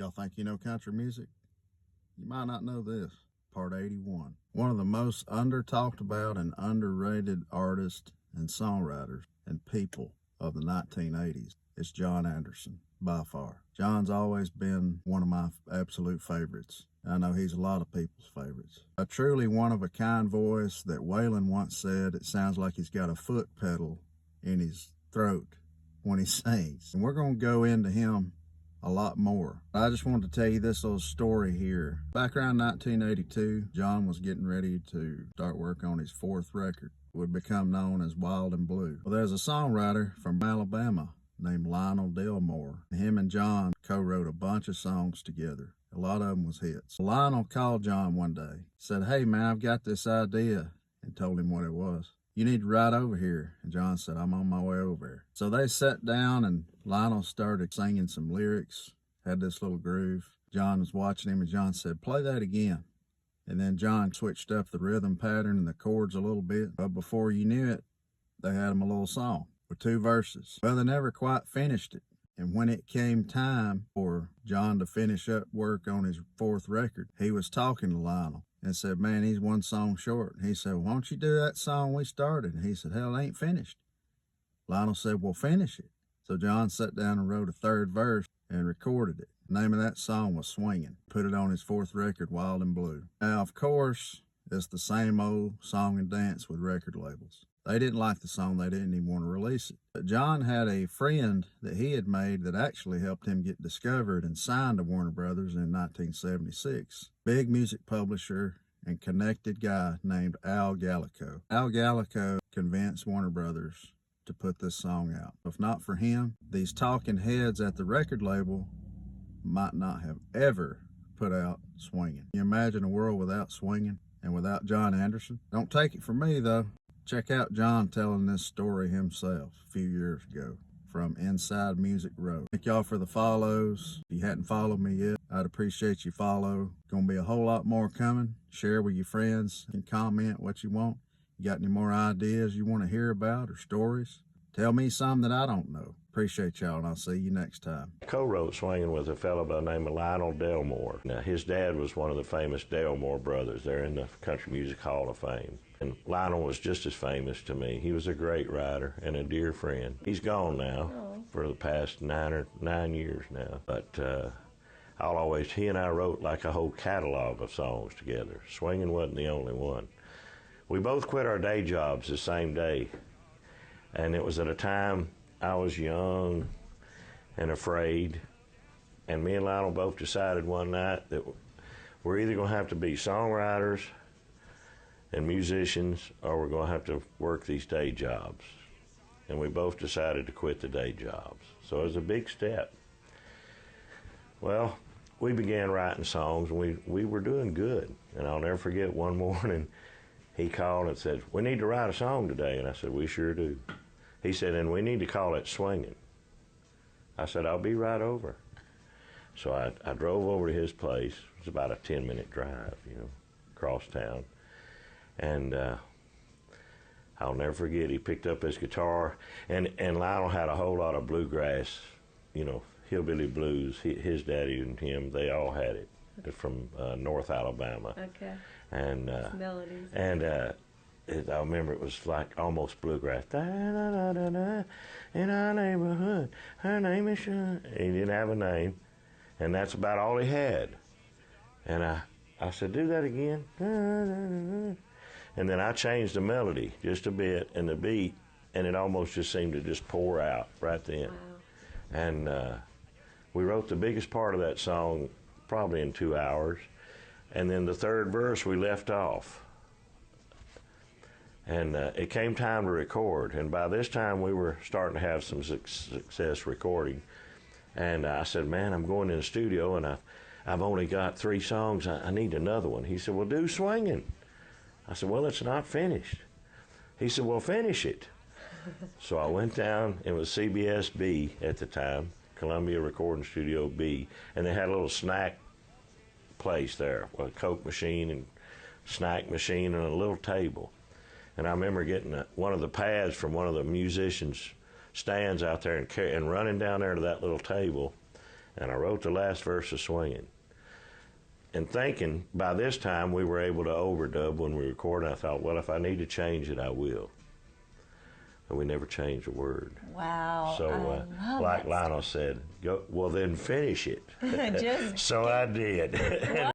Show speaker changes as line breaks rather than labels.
Y'all think you know country music? You might not know this. Part 81. One of the most under-talked about and underrated artists and songwriters and people of the 1980s is John Anderson, by far. John's always been one of my absolute favorites. I know he's a lot of people's favorites. A truly one-of-a-kind voice that Waylon once said it sounds like he's got a foot pedal in his throat when he sings. And we're going to go into him a lot more. I just wanted to tell you this little story here. Back around 1982, John was getting ready to start work on his fourth record. It would become known as Wild and Blue. Well, there's a songwriter from Alabama named Lionel Delmore. Him and John co-wrote a bunch of songs together. A lot of them was hits. Lionel called John one day, said, "Hey man, I've got this idea," and told him what it was. "You need to ride over here." And John said, "I'm on my way over there." So they sat down and Lionel started singing some lyrics, had this little groove. John was watching him and John said, "Play that again." And then John switched up the rhythm pattern and the chords a little bit. But before you knew it, they had him a little song with 2 verses. Well, they never quite finished it. And when it came time for John to finish up work on his fourth record, he was talking to Lionel and said, "Man, he's one song short." He said, "Why don't you do that song we started?" And he said, "Hell, it ain't finished." Lionel said, "Well, finish it." So John sat down and wrote a 3rd verse and recorded it. The name of that song was Swingin'. Put it on his 4th record, Wild and Blue. Now, of course, it's the same old song and dance with record labels. They didn't like the song. They didn't even want to release it. But John had a friend that he had made that actually helped him get discovered and signed to Warner Brothers in 1976. Big music publisher and connected guy named Al Gallico. Al Gallico convinced Warner Brothers to put this song out. If not for him, these talking heads at the record label might not have ever put out Swingin'. Can you imagine a world without Swingin' and without John Anderson? Don't take it from me, though. Check out John telling this story himself a few years ago from Inside Music Row. Thank y'all for the follows. If you hadn't followed me yet, I'd appreciate you follow. Gonna be a whole lot more coming. Share with your friends and comment what you want. You got any more ideas you want to hear about or stories? Tell me some that I don't know. Appreciate y'all, and I'll see you next time.
I co-wrote Swingin' with a fellow by the name of Lionel Delmore. Now, his dad was one of the famous Delmore brothers. They're in the Country Music Hall of Fame. And Lionel was just as famous to me. He was a great writer and a dear friend. He's gone now for the past 9 years now. But he and I wrote like a whole catalog of songs together. Swingin' wasn't the only one. We both quit our day jobs the same day. And it was at a time I was young and afraid. And me and Lionel both decided one night that we're either going to have to be songwriters and musicians, or we're going to have to work these day jobs. And we both decided to quit the day jobs. So it was a big step. Well, we began writing songs, and we were doing good. And I'll never forget one morning, he called and said, "We need to write a song today." And I said, "We sure do." He said, "And we need to call it Swingin'." I said, "I'll be right over." So I drove over to his place. It was about a 10-minute drive, across town. And I'll never forget, he picked up his guitar, and Lionel had a whole lot of bluegrass, hillbilly blues. His daddy and him, they all had it. They're from North Alabama.
Okay.
And
melodies.
And I remember it was like almost bluegrass. Da, da, da, da, da, in our neighborhood, her name is Sean. He didn't have a name, and that's about all he had. And I said, "Do that again." Da, da, da, da. And then I changed the melody just a bit and the beat, and it almost just seemed to just pour out right then.
Wow.
And we wrote the biggest part of that song probably in 2 hours. And then the 3rd verse we left off. And it came time to record. And by this time we were starting to have some success recording. And I said, "Man, I'm going in the studio and I've only got 3 songs. I need another one." He said, "Well, do Swingin'." I said, "Well, it's not finished." He said, "Well, finish it." So I went down. It was CBS B at the time, Columbia Recording Studio B, and they had a little snack place there, a Coke machine and snack machine and a little table. And I remember getting one of the pads from one of the musicians' stands out there and running down there to that little table And I wrote the last verse of Swinging. And thinking by this time we were able to overdub when we recorded, I thought, well, if I need to change it, I will. But we never changed a word.
Wow.
So,
I love
like
that
Lionel said, go, well, then finish it.
Just
So I did.